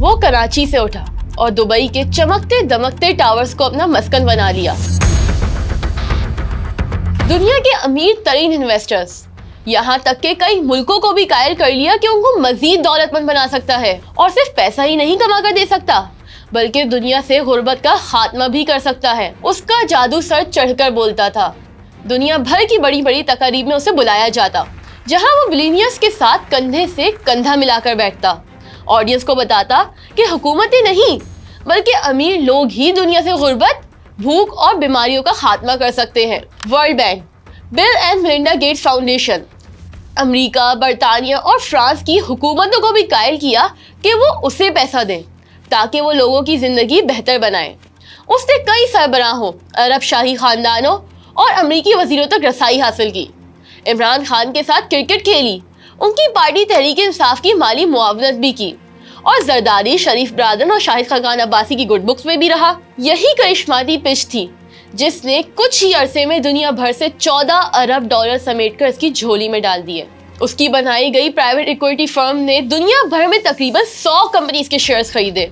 वो कराची से उठा और दुबई के चमकते दमकते टावर्स को अपना मस्कन बना लिया। दुनिया के अमीर तरीन इन्वेस्टर्स, यहाँ तक के कई मुल्कों को भी कायल कर लिया कि उनको मजीद दौलतमंद बना सकता है और सिर्फ पैसा ही नहीं कमा कर दे सकता बल्कि दुनिया से गुर्बत का खात्मा भी कर सकता है। उसका जादू सर चढ़कर बोलता था। दुनिया भर की बड़ी बड़ी तकारीब में उसे बुलाया जाता, जहां वो बिलियनियर्स के साथ कंधे से कंधा मिलाकर बैठता, ऑडियंस को बताता कि हुकूमतें नहीं बल्कि अमीर लोग ही दुनिया से गुर्बत, भूख और बीमारियों का खात्मा कर सकते हैं। World bank, bill and Melinda Gates foundation, America, बरतानिया और फ्रांस की हुकूमतों को भी कायल किया कि वो उसे पैसा दें ताकि वो लोगों की जिंदगी बेहतर बनाए। उसने कई सरबराहों, अरब शाही खानदानों और अमेरिकी वजीरों तक रसाई हासिल की। इमरान खान के साथ क्रिकेट खेली, उनकी पार्टी तहरीक इंसाफ की माली मुआवनत भी की और जरदारी, शरीफ ब्रादन और शाहिद खाकान अब्बासी की गुड बुक्स में भी रहा। यही करिश्माती पिच थी जिसने कुछ ही अरसे में दुनिया भर से 14 अरब डॉलर समेटकर इसकी झोली में डाल दिए। उसकी बनाई गई प्राइवेट इक्विटी फर्म ने दुनिया भर में तकरीबन 100 कंपनीज के शेयर्स खरीदे।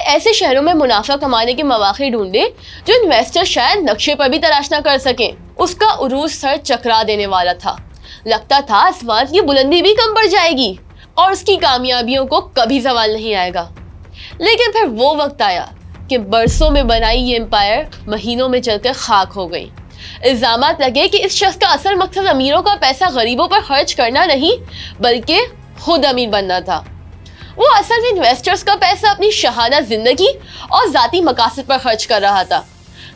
ऐसे शहरों में मुनाफा कमाने के मौके ढूंढे जो इन्वेस्टर शायद नक्शे पर भी तलाश न कर सके। उसका उरूज सर चकरा देने वाला था। लगता था आसमान की बुलंदी भी कम पड़ जाएगी और उसकी कामयाबियों को कभी सवाल नहीं आएगा। लेकिन फिर वो वक्त आया कि बरसों में बनाई ये एम्पायर महीनों में जलकर खाक हो गई। इल्जामात लगे कि इस शख्स का असल मकसद अमीरों का पैसा गरीबों पर खर्च करना नहीं बल्कि खुद अमीर बनना था। वो असल में इन्वेस्टर्स का पैसा अपनी शहाना जिंदगी और जाती मकासद पर खर्च कर रहा था।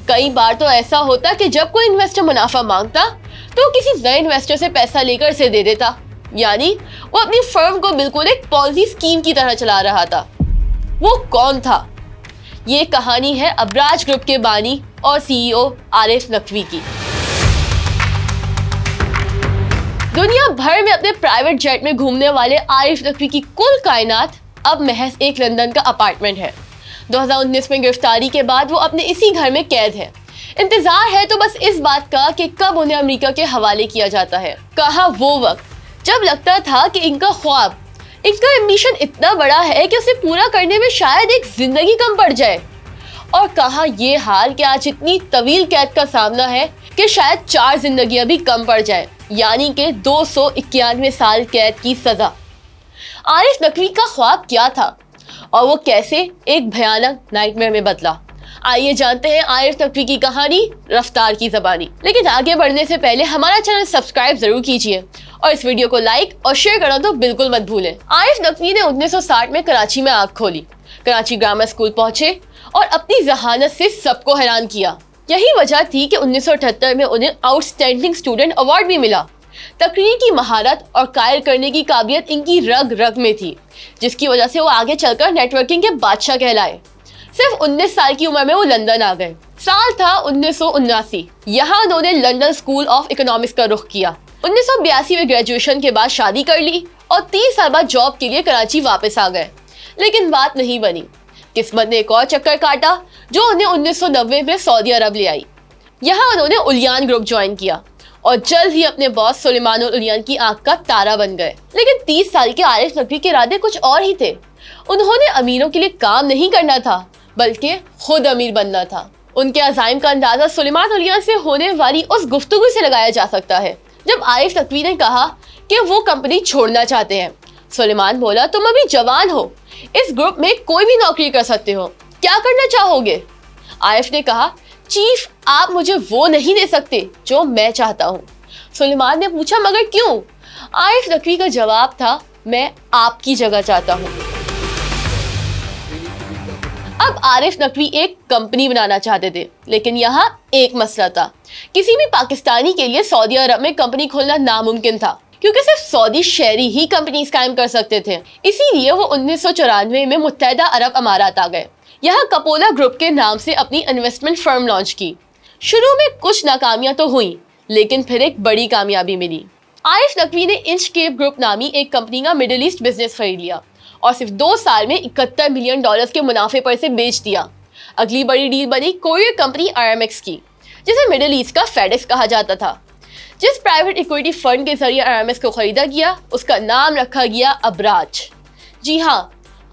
कई बार तो ऐसा होता कि जब कोई इन्वेस्टर मुनाफा मांगता तो किसी नए इन्वेस्टर से पैसा लेकर इसे दे देता, यानी वो अपनी फर्म को बिल्कुल एक पॉलिसी स्कीम की तरह चला रहा था। वो कौन था? ये कहानी है अबराज ग्रुप के बानी और सीईओ आरिफ नकवी की। दुनिया भर में अपने प्राइवेट जेट में घूमने वाले आरिफ नकवी की कुल कायनात अब महज एक लंदन का अपार्टमेंट है। 2019 में गिरफ्तारी के बाद वो अपने इसी घर में कैद है। इंतजार है तो बस इस बात का कि कब उन्हें अमेरिका के हवाले किया जाता है। कहा वो वक्त जब लगता था कि इनका ख्वाब, इनका एम्बिशन इतना बड़ा है कि उसे पूरा करने में शायद एक जिंदगी कम पड़ जाए, और कहा ये हाल कि आज इतनी तवील कैद का सामना है कि शायद 4 जिंदगियां भी कम पड़ जाए, यानी कि 291 साल कैद की सजा। आरिफ नकवी का ख्वाब क्या था और वो कैसे एक भयानक नाइटमेयर में बदला? आइए जानते हैं आरिफ नकवी की कहानी रफ्तार की ज़बानी। लेकिन आगे बढ़ने से पहले हमारा चैनल सब्सक्राइब जरूर कीजिए और इस वीडियो को लाइक और शेयर करना तो बिल्कुल मत भूलें। आरिफ नकवी ने 1960 में कराची में आंख खोली, कराची ग्रामर स्कूल पहुंचे और अपनी जहानत से सबको हैरान किया। यही वजह थी कि 1978 में उन्हें आउटस्टैंडिंग स्टूडेंट अवार्ड भी मिला। तकरीर की महारत और कायल करने की काबिलियत इनकी रग रग में थी, जिसकी वजह से वो आगे चलकर नेटवर्किंग के बादशाह कहलाए। सिर्फ 19 साल की उम्र में वो लंदन आ गए। साल था 1979। यहाँ उन्होंने लंदन स्कूल ऑफ इकोनॉमिक्स का रुख किया। 1982 में ग्रेजुएशन के बाद शादी कर ली और 30 साल बाद जॉब के लिए कराची वापस आ गए। लेकिन बात नहीं बनी। किस्मत ने एक और चक्कर काटा जो उन्हें 1990 में सऊदी अरब ले आई। यहाँ उन्होंने उलियान ग्रुप ज्वाइन किया और जल्द ही अपने बॉस सुलेमान उलियान की आंख का तारा बन गए। लेकिन 30 साल के आरिफ नकवी के इरादे कुछ और ही थे। उन्होंने अमीरों के लिए काम नहीं करना था बल्कि खुद अमीर बनना था। उनके अज़ाइम का अंदाजा सुलेमान उलियान से होने वाली उस गुफ्तगू से लगाया जा सकता है जब आरिफ नकवी ने कहा कि वो कंपनी छोड़ना चाहते हैं। सुलेमान बोला, तुम अभी जवान हो, इस ग्रुप में कोई भी नौकरी कर सकते हो, क्या करना चाहोगे? आरिफ ने कहा, चीफ आप मुझे वो नहीं दे सकते जो मैं चाहता हूँ। सुलेमान ने पूछा, मगर क्यों? आरिफ नकवी का जवाब था, मैं आपकी जगह चाहता हूँ। अब आरिफ नकवी एक कंपनी बनाना चाहते थे, लेकिन यहाँ एक मसला था। किसी भी पाकिस्तानी के लिए सऊदी अरब में कंपनी खोलना नामुमकिन था, क्योंकि सिर्फ सऊदी शहरी ही कंपनीज कायम कर सकते थे। इसीलिए वो 1994 में मुत्तहदा अरब अमारात आ गए। यहाँ कपोला ग्रुप के नाम से अपनी इन्वेस्टमेंट फर्म लॉन्च की। शुरू में कुछ नाकामियां तो हुई, लेकिन फिर एक बड़ी कामयाबी मिली। आरिफ नकवी ने इंचकेप ग्रुप नामी एक कंपनी का मिडिल ईस्ट बिजनेस खरीद लिया और सिर्फ 2 साल में $71 मिलियन के मुनाफे पर इसे बेच दिया। अगली बड़ी डील बनी कोरियर कंपनी RMX की, जिसे मिडिल ईस्ट का फेडेक्स कहा जाता था। जिस प्राइवेट इक्विटी फंड के जरिए RMX को खरीदा गया, उसका नाम रखा गया अबराज। जी हाँ,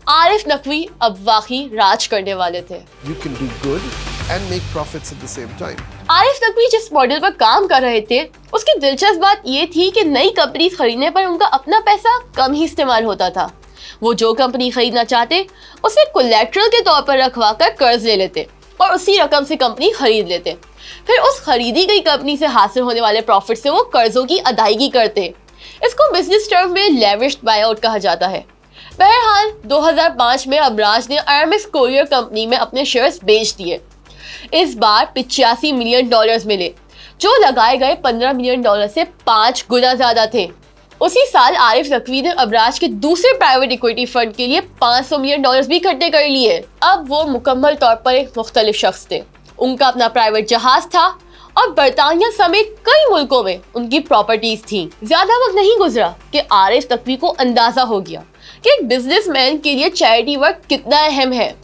आरिफ नकवी अब वाकई राज करने वाले थे। You can do good and make profits at the same time. Arif Naqvi जिस मॉडल पर काम कर रहे थे उसकी दिलचस्प बात ये थी कि नई कंपनी खरीदने पर उनका अपना पैसा कम ही इस्तेमाल होता था। वो जो कंपनी खरीदना चाहते उसे कोलैटरल के तौर पर रखवा कर कर्ज ले लेते और उसी रकम से कंपनी खरीद लेते। फिर उस खरीदी गई कंपनी से हासिल होने वाले प्रॉफिट से वो कर्जों की अदायगी करते। इसको बिजनेस टर्म में लेवरेज्ड बायआउट कहा जाता है। बहरहाल 2005 में अबराज ने आरएमएस कोरियर कंपनी में अपने शेयर्स बेच दिए। इस बार $85 मिलियन मिले, जो लगाए गए $15 मिलियन से 5 गुना ज्यादा थे। उसी साल आरिफ नकवी ने अबराज के दूसरे प्राइवेट इक्विटी फंड के लिए $500 मिलियन भी इकट्ठे कर लिए। अब वो मुकम्मल तौर पर एक मुख्तलिफ शख्स थे। उनका अपना प्राइवेट जहाज था और बरतानिया समेत कई मुल्कों में उनकी प्रॉपर्टीज थी। ज्यादा वक्त नहीं गुजरा कि आरिफ नकवी को अंदाजा हो गया कि एक बिजनेसमैन के लिए चैरिटी वर्क कितना अहम है।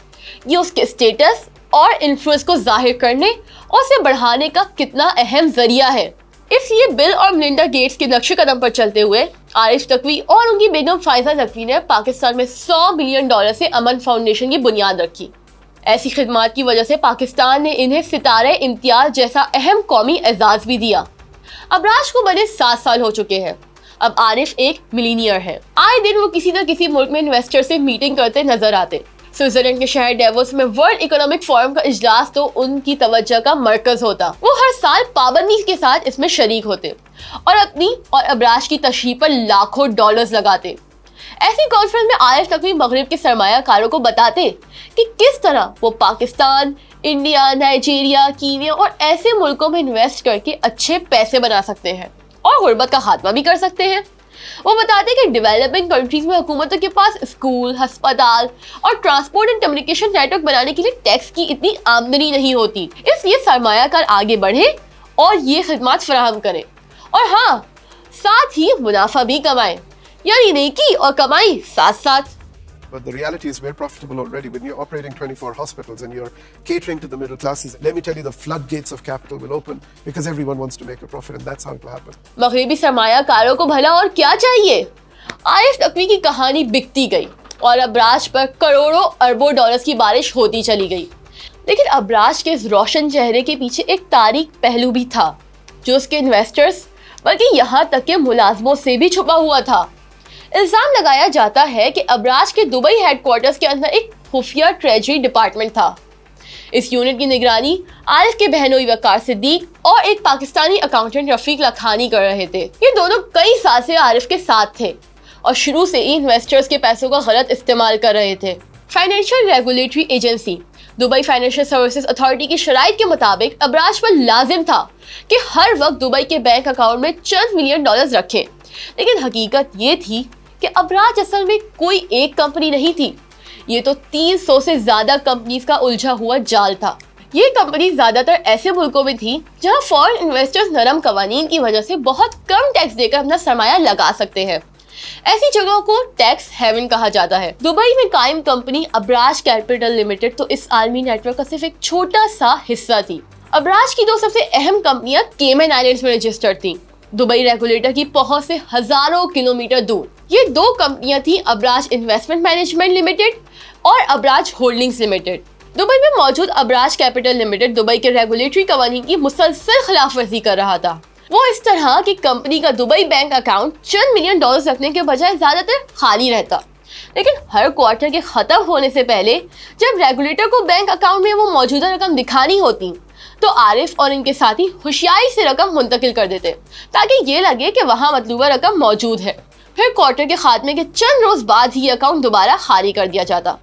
ये उसके स्टेटस और इन्फ्लुएंस को जाहिर करने और उसे बढ़ाने का कितना अहम जरिया है। इसलिए बिल और मिलिंडा गेट्स के नक्शे कदम पर चलते हुए आरिफ नकवी और उनकी बेगम फायजा नकवी ने पाकिस्तान में $100 मिलियन से अमन फाउंडेशन की बुनियाद रखी। ऐसी खिदमात की वजह से पाकिस्तान ने इन्हें सितारे इम्तियाज जैसा अहम कौमी एजाज भी दिया। अबराज को बने 7 साल हो चुके हैं। अब आरिफ एक मिलीनियर है। आए दिन वो किसी न किसी मुल्क में इन्वेस्टर से मीटिंग करते नजर आते। स्विट्जरलैंड के शहर डेवोस में वर्ल्ड इकोनॉमिक फोरम का इजलास तो उनकी तवज्जो का मरकज होता। वो हर साल पाबंदी के साथ इसमें शरीक होते और अपनी और अबराज की तशरीह पर लाखों डॉलर्स लगाते। ऐसी कॉन्फ्रेंस में आरिफ नकवी मगरिब के सरमायाकारों को बताते कि किस तरह वो पाकिस्तान, इंडिया, नाइजीरिया, कीनिया और ऐसे मुल्कों में इन्वेस्ट करके अच्छे पैसे बना सकते हैं और गुर्बत का खात्मा भी कर सकते हैं। वो बताते कि डेवलपिंग कंट्रीज में हुकूमतों के पास स्कूल, अस्पताल और ट्रांसपोर्ट एंड कम्युनिकेशन नेटवर्क बनाने के लिए टैक्स की इतनी आमदनी नहीं होती। इसलिए सरमायाकार आगे बढ़े और ये खिदमत फराहम करें और हाँ, साथ ही मुनाफा भी कमाएं, यानी नेकी और कमाई साथ साथ। But the reality is we're profitable already. When you're operating 24 hospitals and you're catering to the middle classes, let me tell you, the floodgates of capital will open because everyone wants to make a profit and that's how it will happen. मगरिबी सरमायाकारों को भला और क्या चाहिए? आरिफ नकवी की कहानी बिकती गई और अबराज पर करोड़ों अरबों डॉलर्स की बारिश होती चली गई। लेकिन अबराज के इस रोशन चेहरे के पीछे एक तारीक पहलू भी था, जो उसके इन्वेस्टर्स बल्कि यहाँ तक के मुलाजमों से भी छुपा हुआ था। इल्जाम लगाया जाता है कि अबराज के दुबई हेडक्वार्टर्स के अंदर एक खुफिया ट्रेजरी डिपार्टमेंट था। इस यूनिट की निगरानी आरिफ के बहनोई वकार सिद्दीक और एक पाकिस्तानी अकाउंटेंट रफीक लखानी कर रहे थे। ये दोनों कई साल से आरिफ के साथ थे और शुरू से ही इन्वेस्टर्स के पैसों का गलत इस्तेमाल कर रहे थे। Financial regulatory agency Dubai financial services authority की शराइत के मुताबिक अबराज पर लाजिम था कि हर वक्त दुबई के बैंक अकाउंट में चंद मिलियन डॉलर्स रखें। लेकिन हकीकत ये थी कि अबराज असल में कोई एक कंपनी नहीं थी, ये तो 300 से ज्यादा कंपनीज का उलझा हुआ जाल था। ये कंपनी ज्यादातर ऐसे मुल्कों में थी जहां फॉरेन इन्वेस्टर्स नरम कवानीन की वजह से बहुत कम टैक्स देकर अपना सरमाया लगा सकते हैं। ऐसी जगहों को टैक्स हेवन कहा जाता है। दुबई में कायम कंपनी अबराज कैपिटल लिमिटेड तो इस आलमी नेटवर्क का सिर्फ एक छोटा सा हिस्सा थी। अबराज की 2 सबसे अहम कंपनियां केमन आइलैंड्स में रजिस्टर्ड थी, दुबई रेगुलेटर की पहुंच से हजारों किलोमीटर दूर। ये 2 कंपनियां थी अबराज इन्वेस्टमेंट मैनेजमेंट लिमिटेड और अबराज होल्डिंग्स लिमिटेड। दुबई में मौजूद अबराज कैपिटल लिमिटेड दुबई के रेगुलेटरी कवानीन की मुसलसल खिलाफवर्जी कर रहा था। वो इस तरह की कंपनी का दुबई बैंक अकाउंट चंद मिलियन डॉलर्स रखने के बजाय ज्यादातर खाली रहता। लेकिन हर क्वार्टर के खत्म होने से पहले जब रेगुलेटर को बैंक अकाउंट में वो मौजूदा रकम दिखानी होती तो आरिफ और इनके साथी होशियारी से रकम मुंतकिल कर देते ताकि ये लगे कि वहाँ मतलूबा रकम मौजूद है। फिर क्वार्टर के खात्मे के चंद रोज बाद ही अकाउंट दोबारा खाली कर दिया जाता।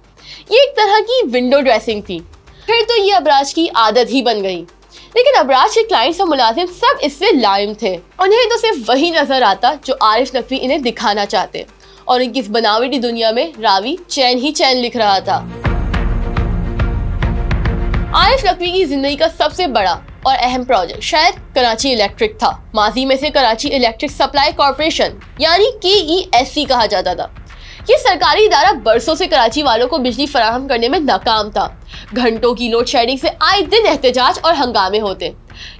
ये एक तरह की विंडो ड्रेसिंग थी। फिर तो ये अबराज की आदत ही बन गई। लेकिन अबराज के क्लाइंट्स और मुलाजिम सब इससे लाइम थे। उन्हें तो सिर्फ वही नजर आता जो आरिफ नकवी इन्हें दिखाना चाहते और इनकी इस बनावटी दुनिया में रावी चैन ही चैन लिख रहा था। आरिफ नकवी की जिंदगी का सबसे बड़ा और अहम प्रोजेक्ट शायद कराची इलेक्ट्रिक था। माजी में से कराची इलेक्ट्रिक सप्लाई कॉर्पोरेशन यानी KESC कहा जाता था। ये सरकारी इदारा बरसों से कराची वालों को बिजली फराहम करने में नाकाम था। घंटों की लोड शेडिंग से आए दिन एहतजाज और हंगामे होते।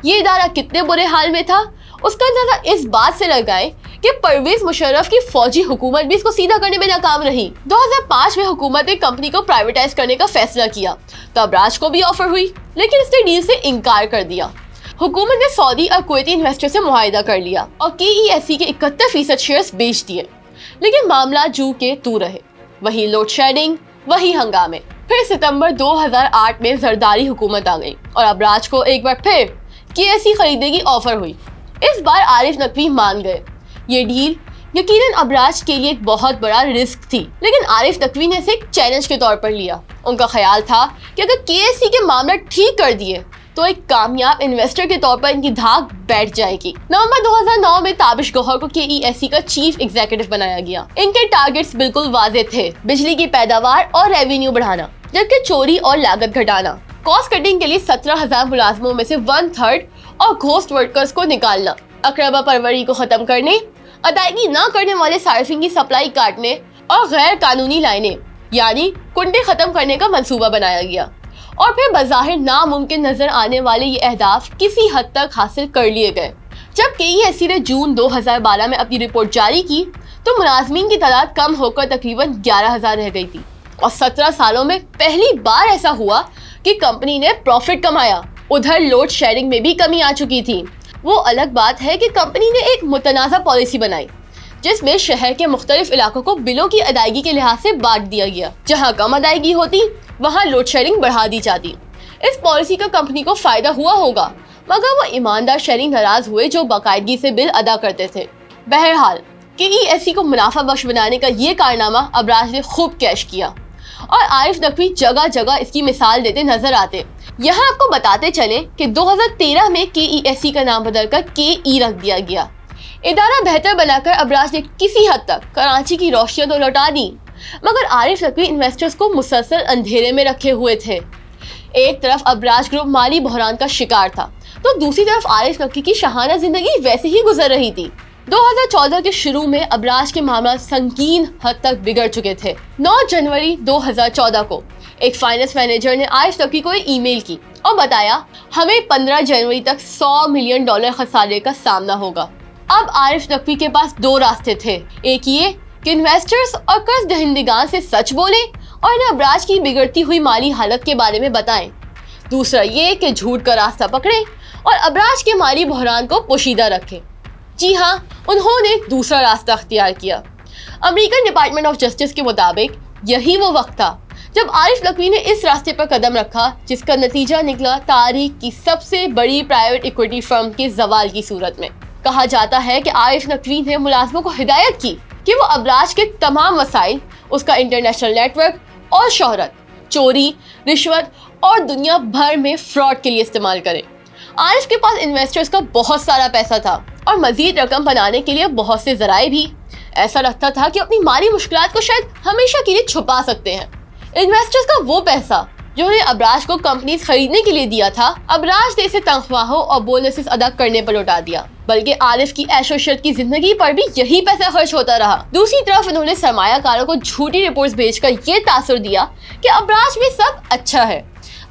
ये इदारा कितने बुरे हाल में था उसका अंदाजा इस बात से लगाएं कि परवेज मुशर्रफ की फौजी हुकूमत भी इसको सीधा करने में नाकाम रही। 2005 में हुकूमत ने कंपनी को प्राइवेटाइज करने का फैसला किया तो अबराज को भी ऑफर हुई, लेकिन इसने डील से इनकार कर दिया। हुकूमत ने सऊदी और कुवैती इन्वेस्टर से मुआहिदा कर लिया और KESC के 71% शेयर्स बेच दिए, लेकिन मामला जू के तू रहे। वही लोड शेडिंग, वही हंगामे। फिर सितंबर 2008 में जरदारी हुकूमत आ गई और अबराज को एक बार फिर KESC खरीदने की ऑफर हुई। इस बार आरिफ नकवी मान गए। ये डील यकीनन अबराज के लिए एक बहुत बड़ा रिस्क थी, लेकिन आरिफ नकवी ने इसे एक चैलेंज के तौर पर लिया। उनका ख्याल था कि अगर KESC के मामला ठीक कर दिए तो एक कामयाब इन्वेस्टर के तौर पर इनकी धाक बैठ जाएगी। नवंबर 2009 में ताबिश गौहर को KESC का चीफ एग्जीक्यूटिव बनाया गया। इनके टारगेट्स बिल्कुल वाज़ेह थे, बिजली की पैदावार और रेवेन्यू बढ़ाना, जबकि चोरी और लागत घटाना। कॉस्ट कटिंग के लिए 17,000 मुलाजमों में से 1/3 और घोस्ट वर्कर्स को निकालना, अकरबा परवरी को खत्म करने, अदायगी न करने वाले सार्फिन की सप्लाई काटने और गैर कानूनी लाइनें यानी कुंडे खत्म करने का मंसूबा बनाया गया। और फिर बज़ाहिर नामुमकिन नजर आने वाले ये अहदाफ किसी हद तक हासिल कर लिए गए। जब KESC ने जून 2012 में अपनी रिपोर्ट जारी की तो मुलाजमीन की तादाद कम होकर तकरीबन 11,000 रह गई थी और 17 सालों में पहली बार ऐसा हुआ कि कंपनी ने प्रॉफिट कमाया। उधर लोड शेयरिंग में भी कमी आ चुकी थी। वो अलग बात है कि कंपनी ने एक मुतनाज़ा पॉलिसी बनाई जिसमें शहर के मुख्तलिफ इलाकों को बिलों की अदायगी के लिहाज से बांट दिया गया। जहां कम अदायगी होती वहां लोड शेयरिंग बढ़ा दी जाती। इस पॉलिसी का कंपनी को फायदा हुआ होगा, मगर वो ईमानदार शहरी नाराज हुए जो बाकायदगी से बिल अदा करते थे। बहरहाल KESC को मुनाफा बख्श बनाने का ये कारनामा अबराज ने खूब कैश किया और आरिफ नकवी जगह जगह इसकी मिसाल देते नजर आते। यहाँ आपको बताते चले कि 2013 में KESC का नाम बदलकर KE रख दिया गया। इदारा बेहतर बनाकर अबराज ने किसी हद तक कराची की रोशनियां तो लौटा दी, मगर आरिफ नकवी इन्वेस्टर्स को मुसलसल अंधेरे में रखे हुए थे। एक तरफ अबराज ग्रुप माली बहरान का शिकार था तो दूसरी तरफ आरिफ नकवी की शाहाना जिंदगी वैसे ही गुजर रही थी। 2014 के शुरू में अबराज के मामला संगीन हद तक बिगड़ चुके थे। 9 जनवरी 2014 को एक फाइनेंस मैनेजर ने आरिफ नकवी को ईमेल की और बताया हमें 15 जनवरी तक $100 मिलियन खसारे का सामना होगा। अब आरिफ नकवी के पास 2 रास्ते थे। एक ये कि इन्वेस्टर्स और कर्ज दहिंदगान से सच बोले और इन्हें अबराज की बिगड़ती हुई माली हालत के बारे में बताएं। दूसरा ये कि झूठ का रास्ता पकड़ें और अबराज के माली बहरान को पोशीदा रखें। जी हाँ, उन्होंने दूसरा रास्ता अख्तियार किया। अमेरिकन डिपार्टमेंट ऑफ जस्टिस के मुताबिक यही वो वक्त था जब आरिफ नकवी ने इस रास्ते पर कदम रखा जिसका नतीजा निकला तारीख की सबसे बड़ी प्राइवेट इक्विटी फर्म के जवाल की सूरत में। कहा जाता है कि आरिफ नकवी ने मुलाजमों को हिदायत की कि वो अबराज के तमाम वसाइल, उसका इंटरनेशनल नेटवर्क और शोहरत, चोरी, रिश्वत और दुनिया भर में फ्रॉड के लिए इस्तेमाल करें। आरिफ के पास इन्वेस्टर्स का बहुत सारा पैसा था और मजीद रकम बनाने के लिए बहुत से जराए भी। ऐसा लगता था कि अपनी माली मुश्किलात को शायद हमेशा के लिए छुपा सकते हैं। इन्वेस्टर्स का वो पैसा जो उन्हें अबराज को कंपनीज खरीदने के लिए दिया था, अबराज ने इसे तनख्वाहों और बोनसेस अदा करने पर लौटा दिया, बल्कि आरिफ की ऐशोशत की जिंदगी पर भी यही पैसा खर्च होता रहा। दूसरी तरफ उन्होंने सरमायाकारों को झूठी रिपोर्ट्स भेजकर ये तासुर दिया कि अबराज में सब अच्छा है,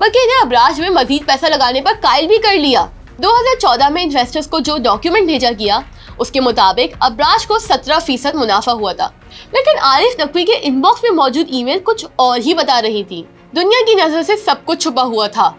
बल्कि इन्हें अबराज में मजीद पैसा लगाने पर कायल भी कर लिया। 2014 में इन्वेस्टर्स को जो डॉक्यूमेंट भेजा गया उसके मुताबिक अबराज को 17% मुनाफा हुआ था, लेकिन आरिफ नकवी के इनबॉक्स में मौजूद ईमेल कुछ और ही बता रही थी। दुनिया की नजर से सब कुछ छुपा हुआ था।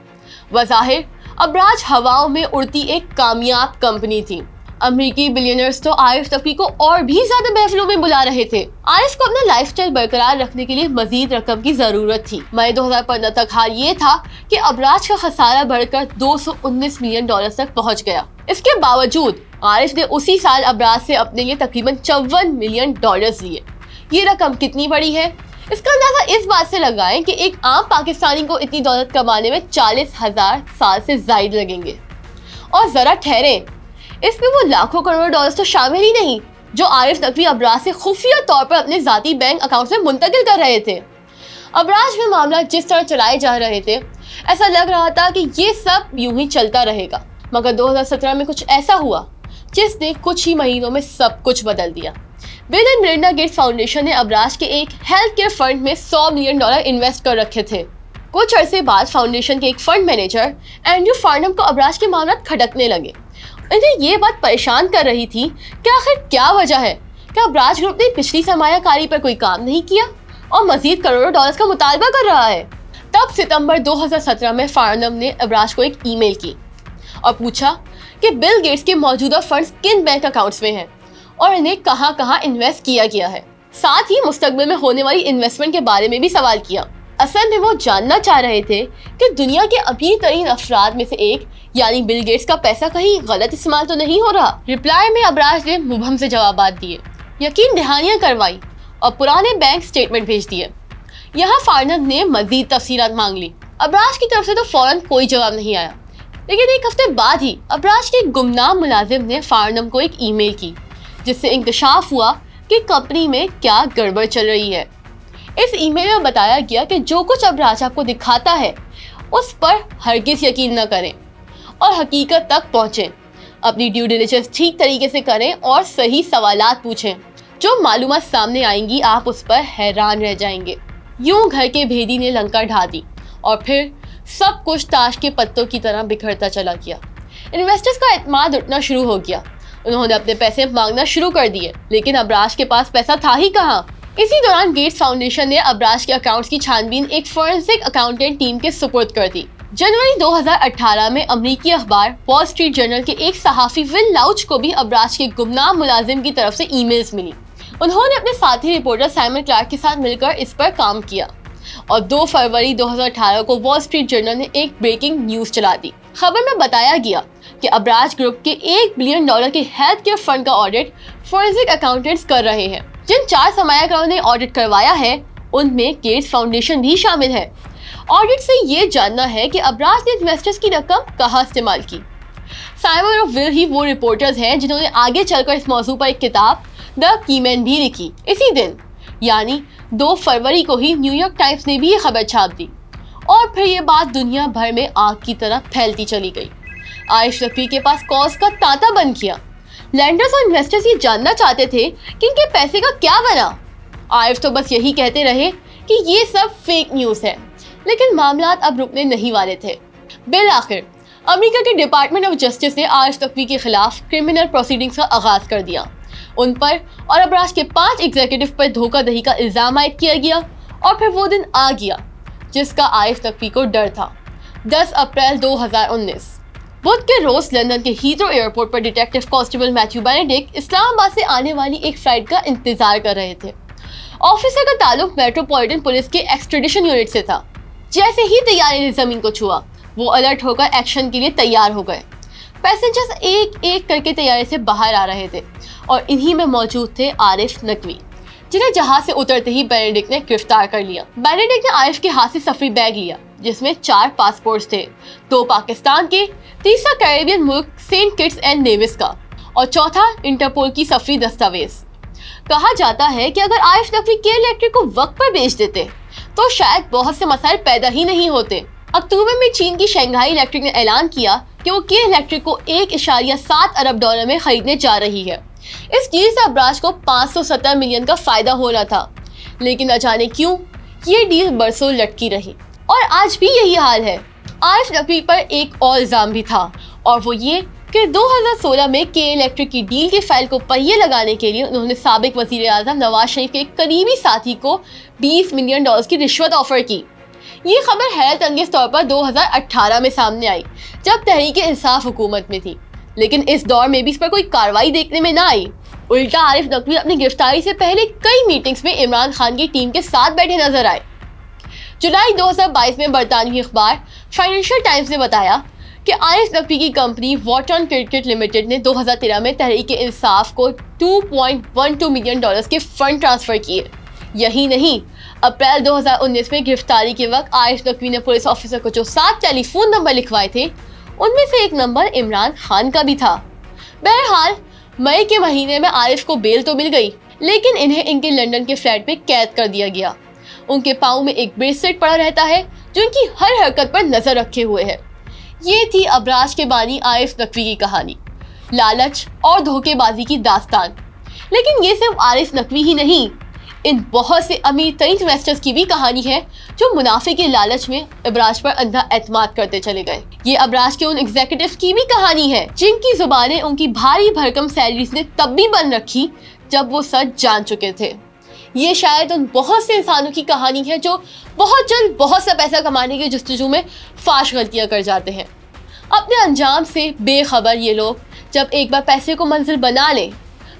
वज़ाहिर अबराज हवाओं में उड़ती एक कामयाब कंपनी थी। अमेरिकी बिलियनर्स तो आरिफ नकवी को और भी ज्यादा महफिलों में बुला रहे थे। आरिफ को अपना लाइफस्टाइल बरकरार रखने के लिए मजीद रकम की जरूरत थी। मई 2015 तक हाल ये था कि अबराज का खसारा बढ़कर $219 मिलियन तक पहुंच गया। इसके बावजूद आरिफ ने उसी साल अबराज से अपने लिए तकरीबन $54 मिलियन लिए। ये रकम कितनी बड़ी है इसका अंदाजा इस बात से लगाएं कि एक आम पाकिस्तानी को इतनी दौलत कमाने में 40,000 साल से ज्यादा लगेंगे। और जरा ठहरें, इसमें वो लाखों करोड़ डॉलर्स तो शामिल ही नहीं जो आरिफ नकवी अबराज से खुफिया तौर पर अपने जाती बैंक अकाउंट में मुंतकिल कर रहे थे। अबराज में मामला जिस तरह चलाए जा रहे थे, ऐसा लग रहा था कि ये सब यूं ही चलता रहेगा, मगर 2017 में कुछ ऐसा हुआ जिसने कुछ ही महीनों में सब कुछ बदल दिया। Bill and Melinda Gates foundation ने अबराज के एक हेल्थ केयर फंड में $100 मिलियन इन्वेस्ट कर रखे थे। कुछ अरसे बाद फाउंडेशन के एक फंड मैनेजर एंड्रू फार्नम को अबराज के मामला खटकने लगे इन्हें ये बात परेशान कर रही थी कि आखिर क्या वजह है कि अब्राज ग्रुप ने पिछली सरमायाकारी पर कोई काम नहीं किया और मजीद करोड़ों डॉलर्स का मुतालबा कर रहा है। तब सितंबर 2017 में फार्नम ने अब्राज को एक ईमेल की और पूछा कि बिल गेट्स के मौजूदा फंड्स किन बैंक अकाउंट्स में हैं और इन्हें कहां कहां इन्वेस्ट किया गया है। साथ ही मुस्तकबिल में होने वाली इन्वेस्टमेंट के बारे में भी सवाल किया। असल में वो जानना चाह रहे थे कि दुनिया के अमीर तरीन अफराद में से एक यानी बिल गेट्स का पैसा कहीं गलत इस्तेमाल तो नहीं हो रहा। रिप्लाई में अब्राज ने मुबहम से जवाबात दिए, यकीन दहानियां करवाई और पुराने बैंक स्टेटमेंट भेज दिए। यहाँ फार्नम ने मजीद तफसीलात मांग ली। अब्राज की तरफ से तो फौरन कोई जवाब नहीं आया, लेकिन एक हफ्ते बाद ही अब्राज के गुमनाम मुलाजिम ने फार्नम को एक ईमेल की जिससे इंकशाफ हुआ कि कंपनी में क्या गड़बड़ चल रही है। इस ईमेल में बताया गया कि जो कुछ अब्राज आपको दिखाता है उस पर हरगिज़ यकीन न करें और हकीकत तक पहुँचें। अपनी ड्यू डिलिजेंस ठीक तरीके से करें और सही सवालात पूछें। जो मालूमात सामने आएंगी आप उस पर हैरान रह जाएंगे। यूं घर के भेदी ने लंका ढा दी और फिर सब कुछ ताश के पत्तों की तरह बिखरता चला गया। इन्वेस्टर्स का एतमाद उठना शुरू हो गया। उन्होंने अपने पैसे मांगना शुरू कर दिए, लेकिन अब्राज के पास पैसा था ही कहाँ। इसी दौरान गेट्स फाउंडेशन ने अब्राज के अकाउंट्स की छानबीन एक फोरेंसिक अकाउंटेंट टीम के सुपुर्द कर दी। जनवरी 2018 में अमेरिकी अखबार वॉल स्ट्रीट जर्नल के एक सहाफी विल लाउच को भी अब्राज के गुमनाम मुलाजिम की तरफ से ईमेल्स मिली। उन्होंने अपने साथी रिपोर्टर साइमन क्लार्क के साथ मिलकर इस पर काम किया और 2 फरवरी 2018 को वॉल स्ट्रीट जर्नल ने एक ब्रेकिंग न्यूज चला दी। खबर में बताया गया कि अब्राज ग्रुप के $1 बिलियन के हेल्थ केयर फंड का ऑडिट फोरेंसिक अकाउंटेंट्स कर रहे हैं। जिन 4 सरमायाकारों ने ऑडिट करवाया है उनमें गेट्स फाउंडेशन भी शामिल है। ऑडिट से ये जानना है कि अब्राज ने इन्वेस्टर्स की रकम कहाँ इस्तेमाल की। साइमन और विल ही वो रिपोर्टर्स हैं जिन्होंने आगे चलकर इस मौजू पर एक किताब द कीमैन भी लिखी। इसी दिन यानी 2 फरवरी को ही न्यूयॉर्क टाइम्स ने भी ये खबर छाप दी और फिर ये बात दुनिया भर में आग की तरह फैलती चली गई। आरिफ नकवी के पास कॉज का तांता बंद किया। लैंडर्स और इन्वेस्टर्स ये जानना चाहते थे कि इनके पैसे का क्या बना। आरिफ तो बस यही कहते रहे कि ये सब फेक न्यूज़ है, लेकिन मामलात अब रुकने नहीं वाले थे। बिल आखिर अमेरिका के डिपार्टमेंट ऑफ जस्टिस ने आरिफ नकवी के खिलाफ क्रिमिनल प्रोसीडिंग्स का आगाज कर दिया। उन पर और अब्राज के 5 एग्जीक्यूटिव पर धोखाधड़ी का इल्जाम आयद किया गया और फिर वो दिन आ गया जिसका आरिफ नकवी को डर था। 10 अप्रैल 2019 बुध के रोज लंदन के हीथ्रो एयरपोर्ट पर detective constable Matthew Benedict Islamabad से आने वाली एक फ्लाइट का इंतजार कर रहे थे। ऑफिसर का ताल्लुक मेट्रोपॉलिटन पुलिस के एक्सट्रेडिशन यूनिट से था। जैसे ही तैयारी ने जमीन को छुआ वो अलर्ट होकर एक्शन के लिए तैयार हो गए। पैसेंजर्स एक एक करके तैयारी से बाहर आ रहे थे और इन्हीं में मौजूद थे आरिफ नकवी, जिन्हें जहाज से उतरते ही बेनेडिक्ट ने गिरफ्तार कर लिया। बेनेडिक्ट ने आरिफ के हाथ से सफरी बैग लिया जिसमें 4 पासपोर्ट्स थे, 2 पाकिस्तान के, तीसरा कैरेबियन मुल्क सेंट किट्स एंड नेविस का और चौथा इंटरपोल की सफरी दस्तावेज। कहा जाता है कि अगर आरिफ नकवी के इलेक्ट्रिक को वक्त पर बेच देते तो शायद बहुत से मसाइल पैदा ही नहीं होते। अक्टूबर में चीन की शंघाई इलेक्ट्रिक ने ऐलान किया कि वो के इलेक्ट्रिक को $1.7 अरब में खरीदने जा रही है। इस डील से अब्राज को 570 मिलियन का फायदा होना था, लेकिन न जाने क्यों ये डील बरसों लटकी रही और आज भी यही हाल है। आरिफ नकवी पर एक और इल्जाम भी था और वो ये कि 2016 में के इलेक्ट्रिक की डील की फाइल को पहिए लगाने के लिए उन्होंने साबिक वजीर आज़म नवाज शरीफ के एक करीबी साथी को $20 मिलियन की रिश्वत ऑफर की। ये खबर हैरत अंगेज तौर पर 2018 में सामने आई जब तहरीक-ए-इंसाफ हुकूमत में थी, लेकिन इस दौर में भी इस पर कोई कार्रवाई देखने में ना आई। उल्टा आरिफ नकवी अपनी गिरफ्तारी से पहले कई मीटिंग्स में इमरान खान की टीम के साथ बैठे नजर आए। जुलाई 2022 में बरतानवी अखबार फाइनेंशियल टाइम्स ने बताया कि आरिफ नकवी की कंपनी वॉटन क्रिकेट लिमिटेड ने 2013 में तहरीक-ए-इंसाफ को $2.12 मिलियन के फंड ट्रांसफर किए। यही नहीं, अप्रैल 2019 में गिरफ्तारी के वक्त आरिफ नकवी ने पुलिस ऑफिसर को जो 7 टेलीफोन नंबर लिखवाए थे उनमें से एक नंबर इमरान खान का भी था। बहरहाल मई के महीने में आरिफ को बेल तो मिल गई, लेकिन इन्हें इनके लंदन के फ्लैट पे कैद कर दिया गया। उनके पाँव में एक ब्रेसलेट पड़ा रहता है जो इनकी हर हरकत पर नजर रखे हुए है। ये थी अब्राज के बानी आरिफ नकवी की कहानी, लालच और धोखेबाजी की दास्तान। लेकिन ये सिर्फ आरिफ नकवी ही नहीं, इन बहुत से अमीर तरीन इन्वेस्टर्स की भी कहानी है जो मुनाफे के लालच में अबराज पर अंधा एतमाद करते चले गए। ये अबराज के उन एग्जीक्यूटिव्स की भी कहानी है जिनकी जुबानें उनकी भारी भरकम सैलरीज ने तब भी बंद रखी जब वो सच जान चुके थे। ये शायद उन बहुत से इंसानों की कहानी है जो बहुत जल्द बहुत सा पैसा कमाने की जुस्तजू में फाश गलतियां कर जाते हैं। अपने अंजाम से बेखबर ये लोग जब एक बार पैसे को मंजिल बना लें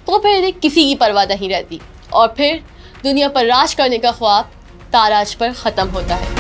तो फिर इन्हें किसी की परवाह नहीं रहती और फिर दुनिया पर राज करने का ख्वाब ताराज पर ख़त्म होता है।